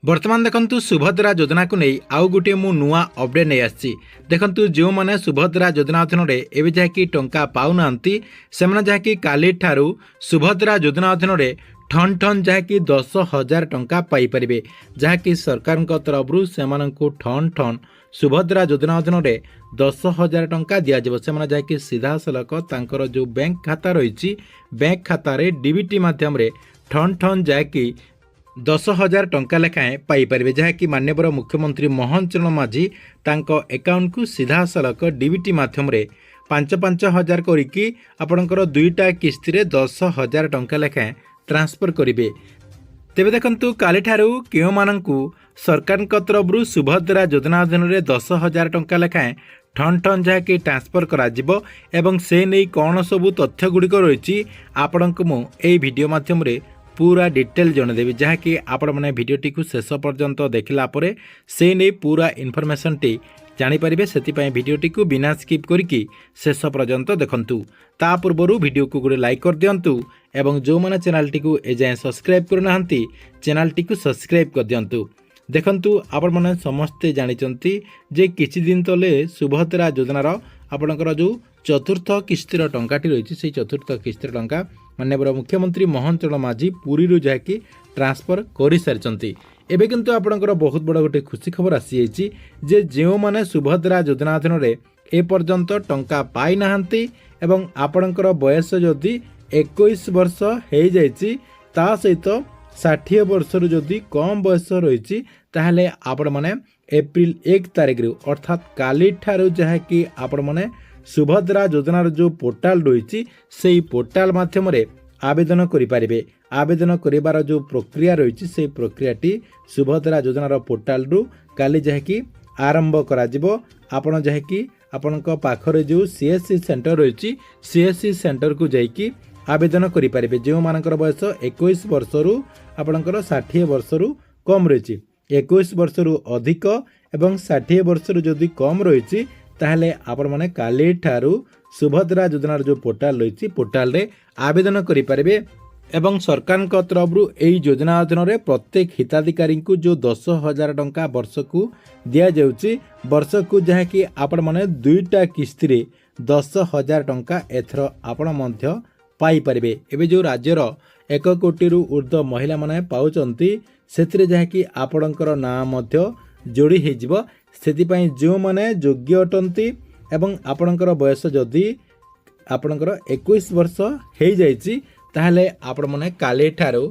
बर्तमान देखंतु सुभद्रा योजना को नहीं आउ गोटे मु नुआ अपडेट नहीं आसी देखंतु जो माने सुभद्रा योजना अधीन एवं जहाँकि टंका पाऊना से जहाँकि काली ठारू सुभद्रा योजना अधीन ठन ठन जहाँकि 10,000 टंका पाइपर जहाँकि सरकार तरफ से ठन ठन सुभद्रा योजना अधीन 10,000 टंका दिज्व से जहाँकि सीधा सलख तांकर जो बैंक खाता रही बैंक खातार डीबीटी मध्यम ठन ठन जहाँकि 10,000 टंका लेखाएं पाइपर जहाँकि माननीय मुख्यमंत्री मोहन चरण माझी तांको अकाउंट को सीधा सलख डीबीटी मध्यम 5,000 करिकी आपणकर दुईटा किस्ती रे 10,000 टंका लेखाएं ट्रांसफर करेंगे। तेबे देखंतु काली ठारू केउ मानंकु सरकार तरफ सुभद्रा योजना अधीन 10,000 टंका लेखाएं ठन ठन जहाँकि ट्रांसफर करा एवं से नहीं कौन सबू तथ्य गुड़िक रही आपण को मुझे वीडियो मध्यम पूरा डिटेल जनदेवी जहाँकि आपण मैंने भिडटी को शेष पर्यंत देखला परे से नहीं पूरा इनफॉरमेशन टी जानीपारे से भिडटी को बिना स्किप करिकी शेष पर्यंत देखंतु। ता पूर्व वीडियो को गोटे लाइक कर दिंतु एवं जो मैंने चैनल टी को एजाएं सब्सक्राइब करना चैनल टी को सब्सक्राइब कर दिंतु। देखंतु आपण मैंने समस्ते जानी जे किछि दिन तले सुभद्रा योजनार आपणकर जो चतुर्थ किस्तिर टंकाटी रही से चतुर्थ किस्तिर टंका माननीय मुख्यमंत्री मोहन चरण माझी पुरी जहाँकि ट्रांसफर कर सारी एवं किंतु आपणकर बहुत बड़ गोटे खुशी खबर आसी जे जो माने सुभद्रा योजना अधीन ए पर्यंत टंका पाई नाहंती एवं आपणकर बयस जदि 21 वर्ष हो जाइछि ता सहित 60 वर्ष जदि कम बयस रही ताहले आपण माने एप्रिल 1 तारिख रु अर्थात काली ठारू जहाँकि आपण माने सुभद्रा योजनार जो पोर्टाल रही से पोर्टाल मध्यम आवेदन करें। आवेदन करिबार जो प्रक्रिया रही से प्रक्रियाटी सुभद्रा योजनार पोर्टाल रु काली जहाँकि आरंभ कराजिबो। आपण जहाँकि आपणक पाखरे जो सीएससी सेंटर रही सीएससी सेंटर को जाइकी आवेदन करें। जो मानकर बयस 21 वर्ष रु आपणकर 60 वर्ष रु कम रही 21 वर्ष रु अधिक एवं 60 वर्ष रु जदि कम रही ताहले आपण माने काली ठारू सुभद्रा योजनार जो पोर्टाल रही पोर्टाल रे आवेदन करें एवं सरकार तरफ यही योजना अधीन प्रत्येक हिताधिकारी को जो 10,000 टंका वर्ष को दिया जाउची वर्ष को जहाँकि आपण माने दुईटा किस्ती रे 10,000 टंका एथर आपण मध्य पाई परिबे। एबे जो राज्यर 1 कोटी रु ऊर्ध्व महिला माने पाउचंती सेथिरे जहाँकि आपणकर नाम मध्य जोड़ी हेजिबो सेतिपई जो माने योग्य अटंती एवं आपणकर बयस जदि आपणकर 21 वर्ष हो जाइछि ताहले आपण माने काली ठारू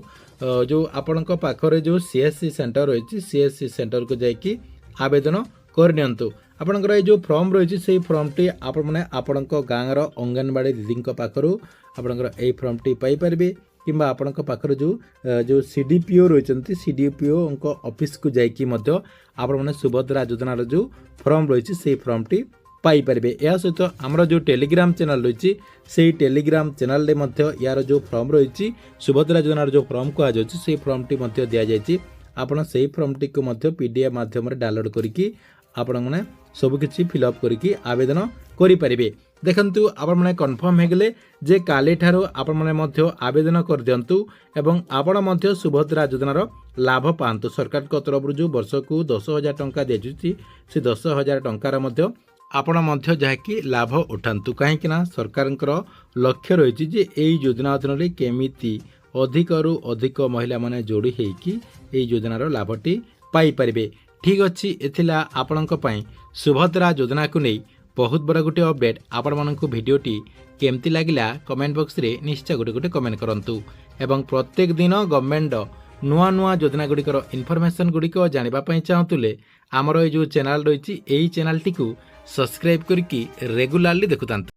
जो आपणक पाखरे जो सीएससी सेंटर रही सीएससी सेंटर को जाइकी आवेदन करनियंतु। आपणकर ये जो फॉर्म रही से फॉर्म टी आपण माने आपणक गाँवर अंगनवाड़ी दीदी पाखरु आपणकर ए फॉर्म टी पाई परिबे किंबा आपणक पाखरे जो सीडीपीओ रही सीडीपीओ ऑफिस को जाइकी मध्य आपण माने सुभद्रा योजनार जो फॉर्म रही से फॉर्म टी पाई परिबे। या सहित आमर जो टेलीग्राम चैनल रही से टेलीग्राम चैनल यार जो फॉर्म रही सुभद्रा योजनार जो फॉर्म कहुच्छे से फॉर्म टी दि जाइए आपड़ से फॉर्म टी को पीडीएफ माध्यम डाउनलोड करके आपण मैंने सबकि फिलअप करके आवेदन करें। देखंतु आपण मैंने कन्फर्म हो गले जे काली ठारू आपण मैंने आवेदन कर दिंतु एवं आपण मध्य सुभद्रा योजनार लाभ पातु। सरकार तरफ जो वर्ष को 10,000 टंका दिजुची से 10,000 टंकार मध्य आपण मध्य जहाँकि लाभ उठातु कहीं सरकार लक्ष्य रही जे यही योजना अधीन केमिति अधिकरू अधिक महिला माने जोड़ी होइकी एई योजनार लाभटी पाई परिबे। ठीक अच्छी एथिला आपणक पई सुभद्रा योजना को नहीं बहुत बड़ा गोटे अपडेट। आपण मानकु भिडियोटी केमती लागिला कमेंट बॉक्स रे निश्चय गोटे गोटे कमेंट करंतु एवं प्रत्येक दिन गवर्नमेंट नुआ नुआ योजना गुड़िकर इनफॉरमेशन गुड़िक जानापी चाहूले आमर ये जो चैनल रही यही चैनल टी सब्सक्राइब करके रेगुलारली देखुता।